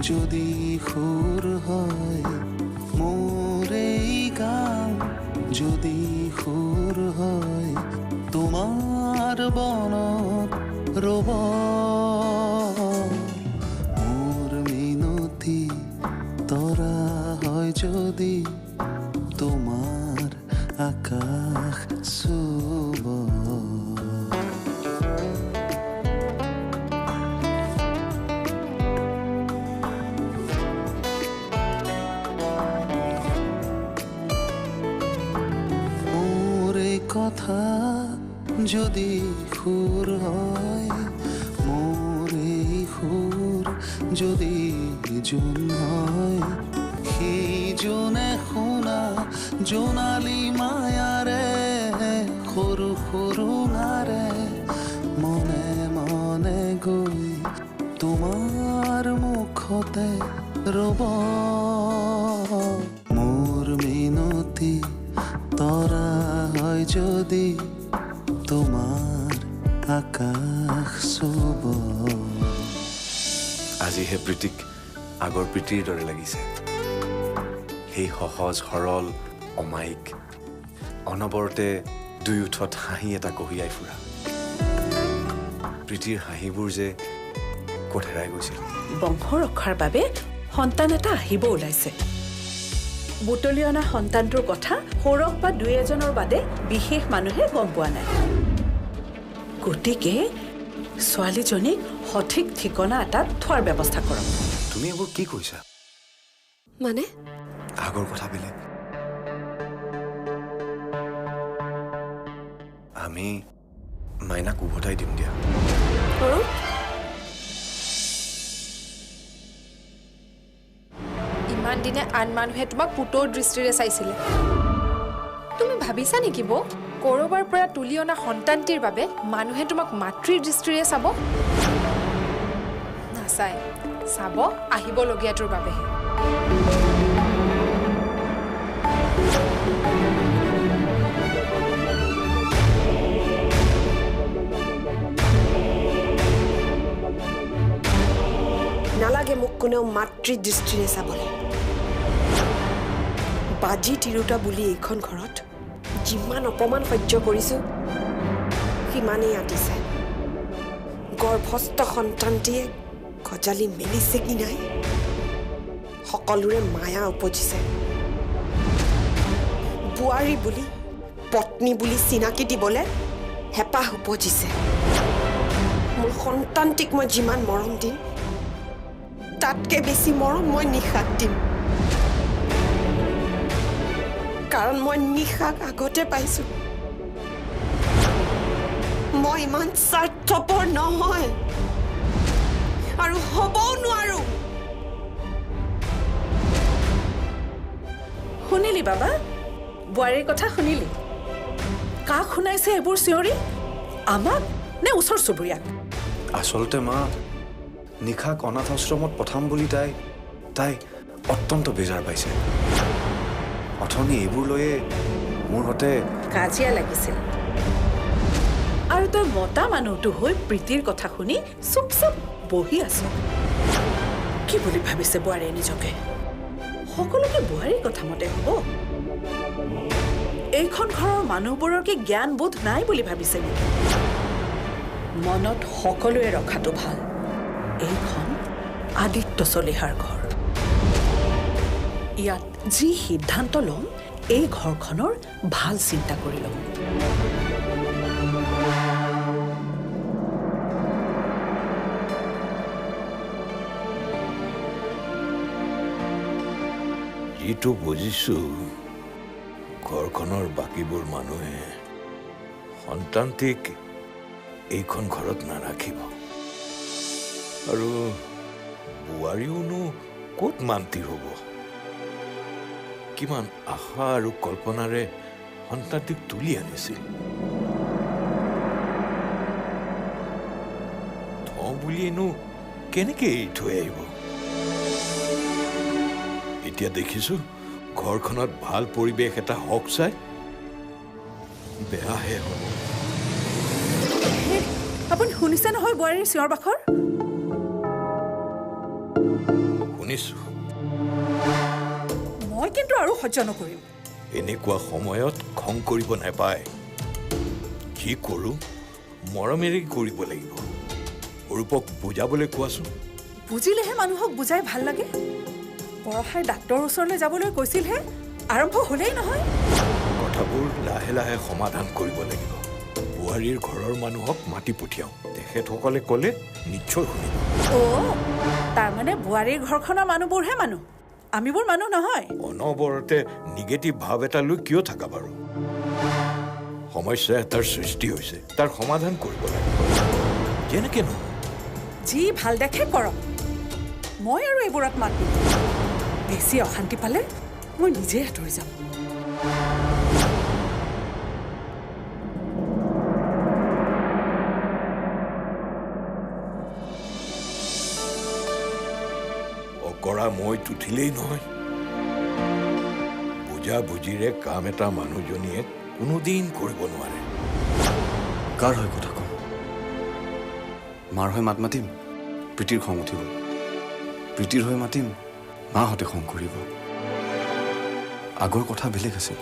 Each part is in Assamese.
যদি সুৰ হয় মোৰ এই গান যদি সুৰ হয় তোমাৰ বনত ৰব মোৰ মিনতি তৰা হয় যদি তোমাৰ আকাশ চুব কথা যদি সুৰ হয় মোৰ এই সুৰ যদি জোন হয় সেই জোনে শুনা জোনালী মায়াৰে সৰু সৰু নাৰে মনে মনে গৈ তোমাৰ মুখতে ৰব মোৰ মিনতি তৰা হয় যদি তোমাৰ আকাশ চুব আজিহে প্ৰীতিক আগৰ প্ৰীতিৰ দৰে লাগিছে সেই সহজ সৰল অমায়িক অনবৰতে দুই উঠত হাঁহি এটা কঢ়িয়াই ফুৰা প্ৰীতিৰ হাঁহিবোৰ যে ক'ত হেৰাই গৈছিল বংশ ৰক্ষাৰ বাবে সন্তান এটা আহিব ওলাইছে বুটলি অনা সন্তানটোৰ কথা সৌৰভ বা দুই এজনৰ বাদে বিশেষ মানুহে গম পোৱা নাই গতিকে ছোৱালীজনীক সঠিক ঠিকনা এটাত থোৱাৰ ব্যৱস্থা কৰক তুমি এইবোৰ কি কৈছা মানে আগৰ কথা বেলেগ আমি মাইনাক উভতাই দিম দিয়া ইমান দিনে আন মানুহে তোমাক পুতৰ দৃষ্টিৰে চাইছিলে তুমি ভাবিছা নেকি বৌ কৰবাৰ পৰা তুলি অনা সন্তানটিৰ বাবে মানুহে তোমাক মাতৃৰ দৃষ্টিৰে চাব নাচাই চাব আহিবলগীয়াটোৰ বাবেহে নালাগে মোক কোনেও মাতৃ দৃষ্টিৰে চাবলৈ বাজি তিৰোতা বুলি এইখন ঘৰত যিমান অপমান সহ্য কৰিছো সিমানেই আতিছে গৰ্ভস্থ সন্তানটিয়ে গজালি মেলিছে কি নাই সকলোৰে মায়া উপজিছে বোৱাৰী বুলি পত্নী বুলি চিনাকি দিবলৈ হেঁপাহ উপজিছে মোৰ সন্তানটিক মই যিমান মৰম দিম তাতকে বেছি মৰম মই নিশাক দিম কাৰণ মই নিশাক আগতে পাইছো মই ইমান স্বাৰ্থপৰ নহয় আৰু হ'বও নোৱাৰো শুনিলি বাবা বোৱাৰীৰ কথা শুনিলি কাক শুনাইছে এইবোৰ চিঞৰি আমাক নে ওচৰ চুবুৰীয়াক আচলতে মা নিশাক অনাথ আশ্ৰমত পঠাম বুলি তাই অত্যন্ত বেজাৰ পাইছে অথনি এইবোৰ লৈয়ে মোৰ হতে কাজিয়া লাগিছিল আৰু তই মতা মানুহটো হৈ প্ৰীতিৰ কথা শুনি চুপ চুপ বহি আছ কি বুলি ভাবিছে বোৱাৰীয়ে নিজকে সকলোকে বোৱাৰীৰ কথা মতে হ'ব এইখন ঘৰৰ মানুহবোৰৰ কি জ্ঞান বোধ নাই বুলি ভাবিছে নেকি মনত সকলোৱে ৰখাটো ভাল এইখন আদিত্য চলিহাৰ ঘৰ ইয়াত যি সিদ্ধান্ত ল'ম এই ঘৰখনৰ ভাল চিন্তা কৰি ল'ম যিটো বুজিছো ঘৰখনৰ বাকীবোৰ মানুহে সন্তানটিক এইখন ঘৰত নাৰাখিব আৰু বোৱাৰীওনো ক'ত মান্তি হ'ব কিমান আশা আৰু কল্পনাৰে সন্তানটিক তুলি আনিছিল থওঁ বুলিয়েনো কেনেকে এৰি থৈ আহিব এতিয়া দেখিছো ঘৰখনত ভাল পৰিৱেশ এটা হওক চাই বেয়াহে হ'ব আপুনি শুনিছে নহয় বোৱাৰীৰ চিঞৰ বাখৰ শুনিছোঁ। মই কিন্তু আৰু সহ্য নকৰিম। এনেকুৱা সময়ত খং কৰিব নাপায়। যি কৰোঁ মৰমেৰে কৰিব লাগিব। অৰূপক বুজাবলৈ কোৱাচোন। বুজিলেহে মানুহক বুজাই ভাল লাগে। বৰহাই ডাক্তৰৰ ওচৰলৈ যাবলৈ কৈছিলহে, আৰম্ভ হ'লেই নহয়। কথাবোৰ লাহে লাহে সমাধান কৰিব লাগিব। বোৱাৰীৰ ঘৰৰ মানুহক মাতি পঠিয়াওঁ। তেখেতসকলে ক'লে নিশ্চয় শুনিব। তাৰমানে বোৱাৰীৰ ঘৰখনৰ মানুহবোৰহে মানুহ, আমিবোৰ মানুহ নহয়। অনবৰতে নিগেটিভ ভাৱ এটা লৈ কিয় থাকা বাৰু? সমস্যা এটাৰ সৃষ্টি হৈছে, তাৰ সমাধান কৰিব লাগিব। যেনেকে নহয় যি ভাল দেখে কৰক। মই আৰু এইবোৰত মাত নিদিওঁ। বেছি অশান্তি পালে মই নিজেই আঁতৰি যাম। অকৰা মই তুঠিলেই নহয়। বুজা বুজিৰে কাম এটা মানুহজনীয়ে কোনোদিন কৰিব নোৱাৰে। কাৰ হয় কথা কম? মাৰ হৈ মাত মাতিম, প্ৰীতিৰ খং উঠিব। প্ৰীতিৰ হৈ মাতিম, মাহঁতে খং কৰিব। আগৰ কথা বেলেগ আছিল।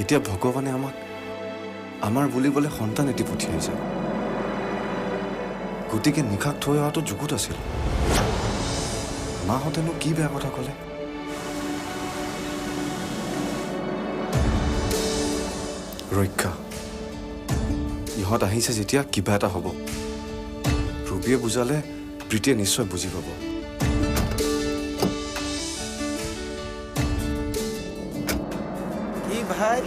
এতিয়া ভগৱানে আমাক আমাৰ বুলিবলৈ সন্তান এটি পঠিয়াইছে। গতিকে নিশাক থৈ অহাটো যুগুত আছিল। মাহঁতেনো কি বেয়া কথা ক'লে? ৰক্ষা, ইহঁত আহিছে যেতিয়া কিবা এটা হ'ব। ৰবিয়ে বুজালে প্ৰীতিয়ে নিশ্চয় বুজি পাব। কি ভাই,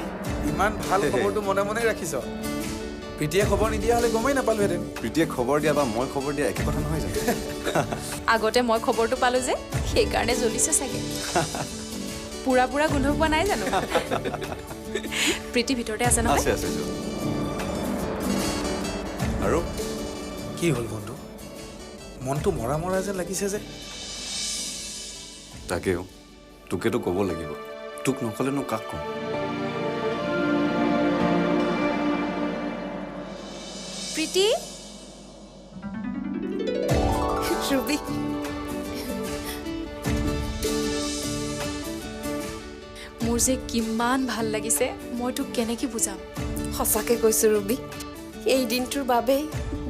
ইমান ভাল খবৰটো মনে মনে ৰাখিছ। প্ৰীতিয়ে খবৰ নিদিয়া হ'লে গমেই নাপালোহেঁতেন। প্ৰীতিয়ে খবৰ দিয়া বা মই খবৰ দিয়া একে কথা নহয় জানো? আগতে মই খবৰটো পালোঁ যে, সেইকাৰণে জ্বলিছে চাগে। পুৰা পুৰা গোন্ধ পোৱা নাই জানো? প্ৰীতি ভিতৰতে আছে নহয়? আছে আছে। আৰু কি হ'ল বন্ধু, মনটো মৰা মৰা যেন লাগিছে যে? তাকেও তোকেতো ক'ব লাগিব। তোক নক'লেনো কাক ক'ম? প্ৰীতি, ৰুবি, মোৰ যে কিমান ভাল লাগিছে, মই তোক কেনেকৈ বুজাম? সঁচাকৈ কৈছোঁ ৰুবি, এই দিনটোৰ বাবেই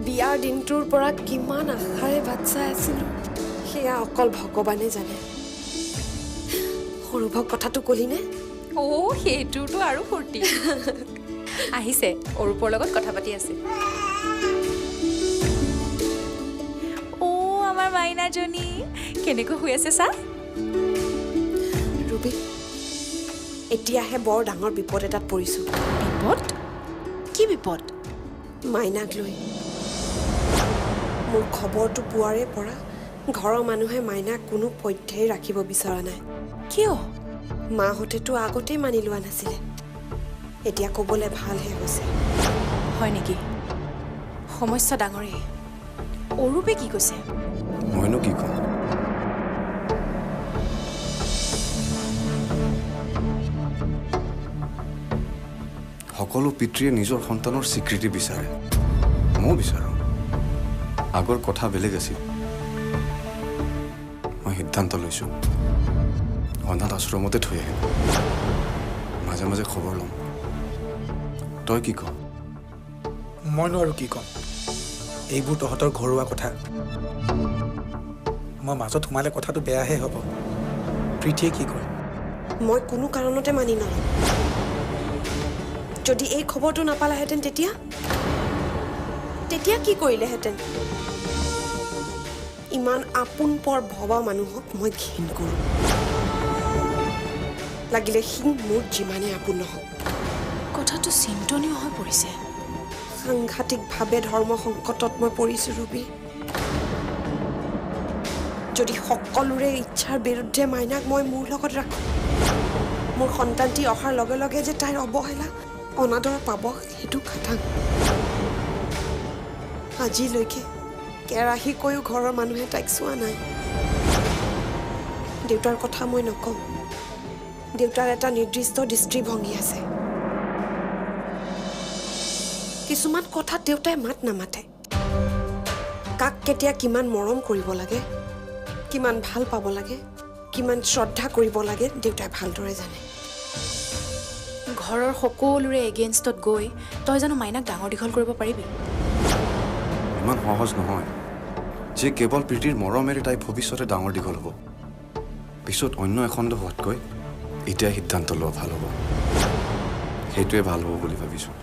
বিয়াৰ দিনটোৰ পৰা কিমান আশাৰে বাট চাই আছিলোঁ, সেয়া অকল ভগৱানে জানে। সৰুভক কথাটো ক'লিনে? সেইটোতো আৰু ফূৰ্তি। আহিছে, অৰূপৰ লগত কথা পাতি আছে। আমাৰ মাইনাজনী কেনেকৈ শুই আছে চা। ৰুবি, এতিয়াহে বৰ ডাঙৰ বিপদ এটাত পৰিছোঁ। বিপদ? কি বিপদ? মাইনাক লৈ। মোৰ খবৰটো পোৱাৰে পৰা ঘৰৰ মানুহে মাইনাক কোনো পধ্যেই ৰাখিব বিচৰা নাই। কিয়? মাহঁতেতো আগতেই মানি লোৱা নাছিলে, এতিয়া ক'বলৈ ভালহে হৈছে। হয় নেকি? সমস্যা ডাঙৰেই। অৰূপে কি কৈছে? মইনো কি ক'ম? সকলো পিতৃয়ে নিজৰ সন্তানৰ স্বীকৃতি বিচাৰে, ময়ো বিচাৰোঁ। আগৰ কথা বেলেগ আছিল। মই সিদ্ধান্ত লৈছোঁ, অনাথ আশ্ৰমতে থৈ আহিম। মাজে মাজে খবৰ ল'ম। তই কি ক? মইনো আৰু কি ক'ম, এইবোৰ তহঁতৰ ঘৰুৱা কথা। মই মাজত সোমালে কথাটো বেয়াহে হ'ব। প্ৰীতিয়ে কি কয়? মই কোনো কাৰণতে মানি নলওঁ। যদি এই খবৰটো নাপালাহেঁতেন তেতিয়া কি কৰিলেহেঁতেন? ইমান আপোন পৰ ভবা মানুহক মই ঘিণ কৰোঁ, লাগিলে সি মোৰ যিমানে আপোন নহওক। কথাটো চিন্তনীয় হৈ পৰিছে। সাংঘাতিকভাৱে ধৰ্ম সংকটত মই পৰিছোঁ ৰুবি। যদি সকলোৰে ইচ্ছাৰ বিৰুদ্ধে মাইনাক মই মোৰ লগত ৰাখোঁ, মোৰ সন্তানটি অহাৰ লগে লগে যে তাইৰ অৱহেলা অনাদৰ পাব, সেইটো খাটাং। আজিলৈকে কেৰাহীকৈও ঘৰৰ মানুহে তাইক চোৱা নাই। দেউতাৰ কথা মই নকওঁ, দেউতাৰ এটা নিৰ্দিষ্ট দৃষ্টিভংগী আছে। কিছুমান কথাত দেউতাই মাত নামাতে। কাক কেতিয়া কিমান মৰম কৰিব লাগে কিমান ভাল পাব লাগে কিমান শ্ৰদ্ধা কৰিব লাগে দেউতাই ভালদৰে জানে ঘৰৰ সকলোৰে এগেইনষ্টত গৈ তই জানো মাইনাক ডাঙৰ দীঘল কৰিব পাৰিবি ইমান সহজ নহয় যে কেৱল প্ৰীতিৰ মৰমেৰে তাই ভৱিষ্যতে ডাঙৰ দীঘল হ'ব পিছত অন্য এখণ্ড হোৱাতকৈ এতিয়া সিদ্ধান্ত লোৱা ভাল হ'ব সেইটোৱে ভাল হ'ব বুলি ভাবিছোঁ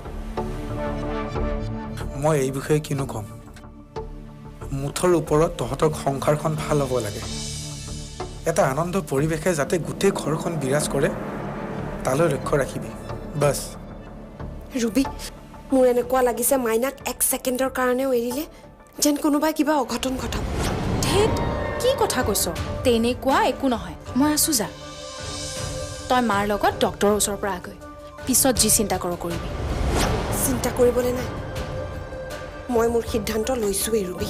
মই এই বিষয়ে কিনো ক'ম মুঠৰ ওপৰত তহঁতৰ সংসাৰখন ভাল হ'ব লাগে এটা আনন্দ পৰিৱেশে যাতে গোটেই ঘৰখন বিৰাজ কৰে তালৈ লক্ষ্য ৰাখিবি বাছ ৰুবি মোৰ এনেকুৱা লাগিছে মাইনাক 1 ছেকেণ্ডৰ কাৰণেও এৰিলে যেন কোনোবাই কিবা অঘটন ঘটাব ধেত কি কথা কৈছ তেনেকুৱা একো নহয় মই আছো যা তই মাৰ লগত ডক্টৰৰ ওচৰৰ পৰা আগৈ পিছত যি চিন্তা কৰ কৰিবি চিন্তা কৰিবলৈ নাই মই মোৰ সিদ্ধান্ত লৈছোৱেই ৰুবি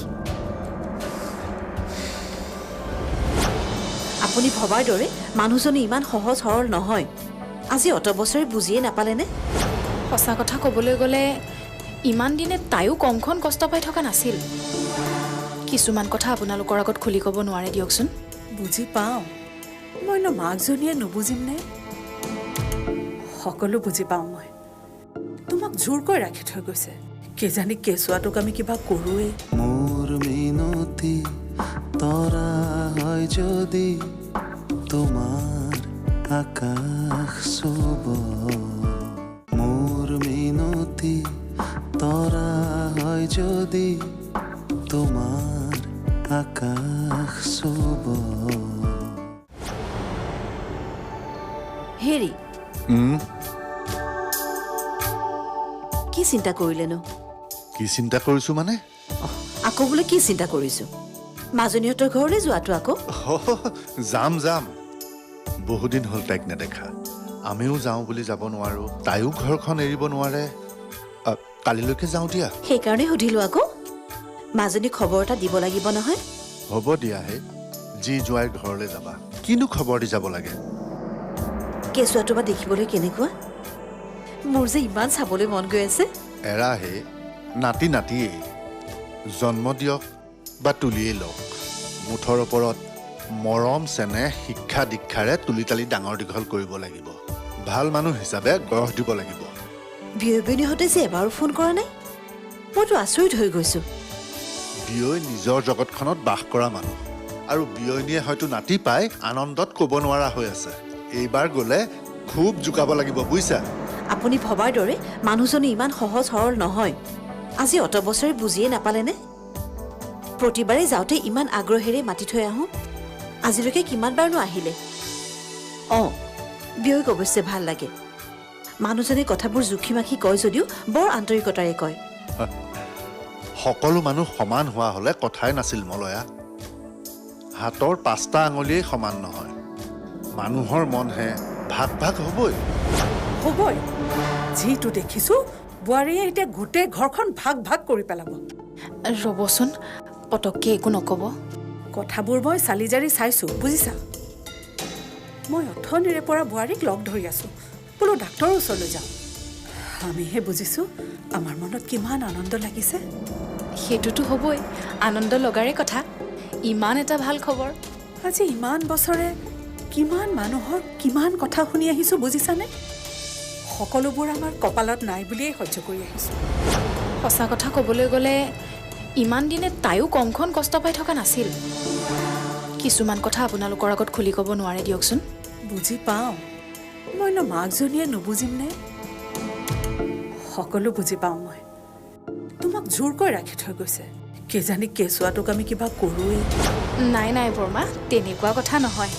আপুনি ভবাৰ দৰে মানুহজনী ইমান সহজ সৰল নহয় আজি অত বছৰে বুজিয়ে নাপালেনে সঁচা কথা ক'বলৈ গ'লে ইমান দিনে তাইও কমখন কষ্ট পাই থকা নাছিল কিছুমান কথা আপোনালোকৰ আগত খুলি ক'ব নোৱাৰে দিয়কচোন বুজি পাওঁ মই ন মাকজনীয়ে নুবুজিম নে সকলো বুজি পাওঁ মই তোমাক জোৰকৈ ৰাখি থৈ গৈছে কিজানি কেঁচুৱাটোক আমি কিবা কৰোঁৱেই মোৰ মিনতি তৰা হয় যদি তোমাৰ আকাশ চুব মোৰ মিনতি তৰা হয় যদি তোমাৰ আকাশ চুব হেৰি কি চিন্তা কৰিলেনো কি চিন্তা কৰিছো মানে আকৌ বোলে কি চিন্তা কৰিছো মাজনীহঁতৰ ঘৰলৈ যোৱাটো আকৌ যাম যাম বহুদিন হ'ল তাইক নেদেখা আমিও যাওঁ বুলি যাব নোৱাৰো তাইও ঘৰখন এৰিব নোৱাৰে কালিলৈকে যাওঁ দিয়া সেইকাৰণে সুধিলো আকৌ মাজনী খবৰ এটা দিব লাগিব নহয় হ'ব দিয়া হে যি জোৱাইৰ ঘৰলৈ যাবা কিনো খবৰ দি যাব লাগে কেঁচুৱাটো বা দেখিবলৈ কেনেকুৱা মোৰ যে ইমান চাবলৈ মন গৈ আছে এৰা হে নাতি নাতিয়েই জন্ম দিয়ক বা তুলিয়েই লওক মুঠৰ ওপৰত মৰম চেনেহ শিক্ষা দীক্ষাৰে তুলি তালি ডাঙৰ দীঘল কৰিব লাগিব ভাল মানুহ হিচাপে গঢ় দিব লাগিব বিয়নীহঁতে যে এবাৰো ফোন কৰা নাই মইতো আচৰিত হৈ গৈছো বিয়ৈ নিজৰ জগতখনত বাস কৰা মানুহ আৰু বিয়নীয়ে হয়তো নাতি পাই আনন্দত ক'ব নোৱাৰা হৈ আছে এইবাৰ গ'লে খুব জোকাব লাগিব বুজিছা আপুনি ভবাৰ দৰে মানুহজনী ইমান সহজ সৰল নহয় আজি অত বছৰে বুজিয়ে নাপালেনে প্ৰতিবাৰে যাওঁতে ইমান আগ্ৰহেৰে মাতি থৈ আহোঁ আজিলৈকে কিমানবাৰনো আহিলে বিয়ৈক অৱশ্যে ভাল লাগে মানুহজনে কথাবোৰ জুখি মাখি কয় যদিও বৰ আন্তৰিকতাৰে কয় সকলো মানুহ সমান হোৱা হ'লে কথাই নাছিল মলয়া হাতৰ 5টা আঙুলিয়েই সমান নহয় মানুহৰ মনহে ভাগ ভাগ হ'বই যিটো দেখিছো বোৱাৰীয়ে এতিয়া গোটেই ঘৰখন ভাগ ভাগ কৰি পেলাব ৰ'বচোন পটককৈ একো নক'ব কথাবোৰ মই চালি জাৰি চাইছো বুজিছা মই অথনিৰে পৰা বোৱাৰীক লগ ধৰি আছো বোলো ডাক্তৰৰ ওচৰলৈ যাওঁ আমিহে বুজিছো আমাৰ মনত কিমান আনন্দ লাগিছে সেইটোতো হ'বই আনন্দ লগাৰে কথা ইমান এটা ভাল খবৰ আজি ইমান বছৰে কিমান মানুহৰ কিমান কথা শুনি আহিছো বুজিছানে সকলোবোৰ আমাৰ কপালত নাই বুলিয়েই সহ্য কৰি আহিছো সঁচা কথা ক'বলৈ গ'লে ইমান দিনে তাইও কমখন কষ্ট পাই থকা নাছিল কিছুমান কথা আপোনালোকৰ আগত খুলি ক'ব নোৱাৰে দিয়কচোন বুজি পাওঁ মই ন মাকজনীয়ে নুবুজিম নে সকলো বুজি পাওঁ মই তোমাক জোৰকৈ ৰাখি থৈ গৈছে কিজানি কেঁচুৱাটোক আমি কিবা কৰোঁৱেই নাই নাই বৰমা তেনেকুৱা কথা নহয়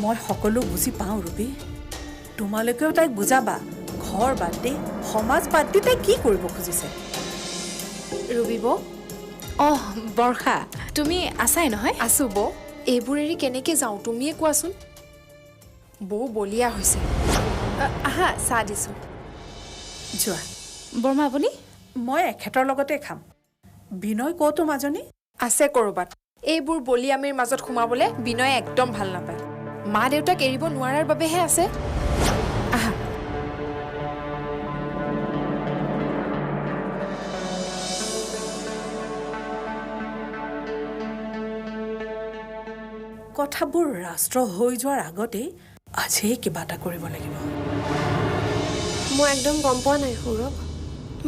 মই সকলো বুজি পাওঁ ৰুবি তোমালোকেও তাইক বুজাবা ঘৰ বাদ দি সমাজ বাদ দি তাই কি কৰিব খুজিছে ৰুবি বৌ বৰ্ষা তুমি আছাই নহয় আছো বৌ এইবোৰ এৰি কেনেকৈ যাওঁ তুমিয়ে কোৱাচোন বৌ বলিয়া হৈছে আহা চাহ দিছোঁ যোৱা বৰমা আপুনি মই এখেতৰ লগতে খাম বিনয় ক'তো মাজনী আছে ক'ৰবাত এইবোৰ বলিয়ামীৰ মাজত সোমাবলৈ বিনয়ে একদম ভাল নাপায় মা দেউতাক এৰিব নোৱাৰাৰ বাবেহে আছে আহা কথাবোৰ ৰাষ্ট্ৰ হৈ যোৱাৰ আগতেই আজিয়ে কিবা এটা কৰিব লাগিব। মই একদম গম পোৱা নাই সৌৰভ,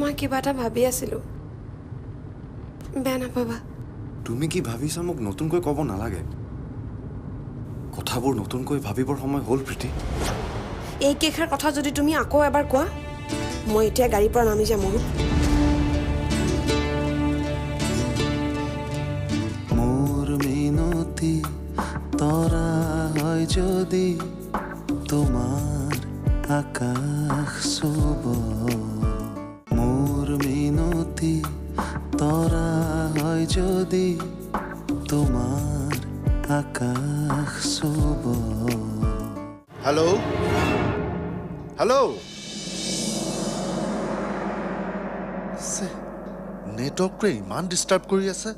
মই কিবা এটা ভাবি আছিলোঁ, বেয়া নাপাবা। তুমি কি ভাবিছা মোক নতুনকৈ ক'ব নালাগে? কথাবোৰ নতুনকৈ ভাবিবৰ সময় হ'ল প্ৰীতি। এই কেইষাৰ কথা যদি তুমি আকৌ এবাৰ কোৱা, মই এতিয়া গাড়ীৰ পৰা নামি যাম। মোৰ মিনতি তৰা হয় যদি তোমাৰ আকাশ চুব, মোৰ মিনতি তৰা হয় যদি তোমাৰ আকাশ চুব। হেল্ল' হেল্ল' নেটৱৰ্কটোৱে ইমান ডিষ্টাৰ্ব কৰি আছে।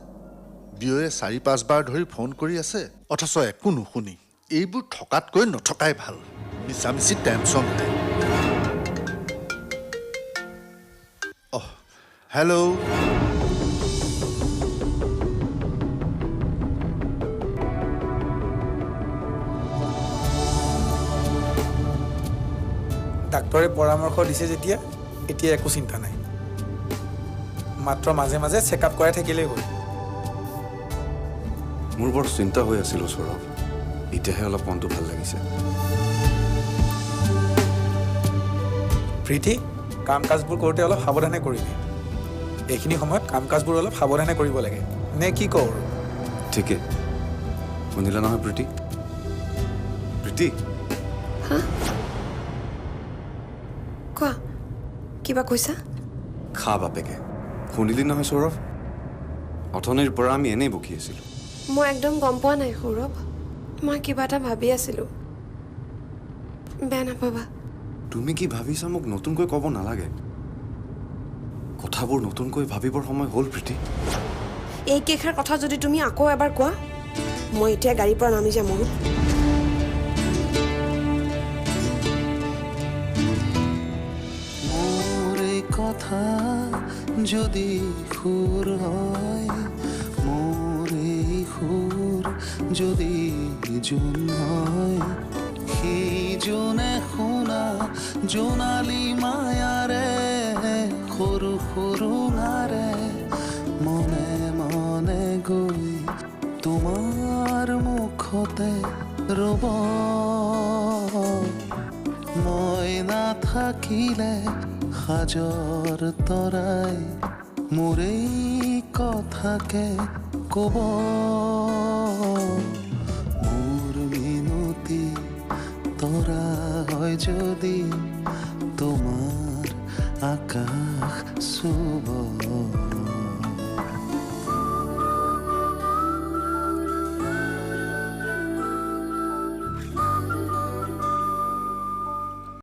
বিয়য়ে 4-5 বাৰ ধৰি ফোন কৰি আছে, অথচ একো নুশুনি। এইবোৰ থকাতকৈ নথকাই ভাল, মিছামিছি টেনশ্যন হয়। হেল্ল' ডাক্তৰে পৰামৰ্শ দিছে যেতিয়া এতিয়া একো চিন্তা নাই, মাত্ৰ মাজে মাজে চেকআপ কৰাই থাকিলেই হ'ল। মোৰ বৰ চিন্তা হৈ আছিল সৌৰভ, এতিয়াহে অলপ মনটো ভাল লাগিছে। প্ৰীতি, কাম কাজবোৰ কৰোঁতে অলপ সাৱধানে কৰিবি। এইখিনি সময়ত কাম কাজবোৰ অলপ সাৱধানে কৰিব লাগে, নে কি কওঁ? ঠিকে শুনিলা নহয় প্ৰীতি? প্ৰীতি কোৱা, কিবা কৈছা? খা বাপেকে। শুনিলি নহয় সৌৰভ, অথনিৰ পৰা আমি এনেই বকি আছিলোঁ। মই একদম গম পোৱা নাই সৌৰভ, মই কিবা এটা ভাবি আছিলোঁ, বেয়া নাপাবা। তুমি কি ভাবিছা মোক নতুনকৈ ক'ব নালাগে? কথাবোৰ নতুনকৈ ভাবিবৰ সময় হ'ল প্ৰীতি। এই কেইষাৰ কথা যদি তুমি আকৌ এবাৰ কোৱা, মই এতিয়া গাড়ীৰ পৰা নামি যাম। মোৰ এই কথা যদি সুৰ হয়, মোৰ এই সুৰ যদি জোন হয়, সেই জোনে শুনা জোনালী মায়াৰে সৰু সৰু নাৰে মনে মনে গৈ তোমাৰ মুখতে ৰ'ব। মই নাথাকিলে সাজৰ তৰাই মোৰ এই কথাকে ক'ব। মোৰ মিনতি তৰা হয় যদি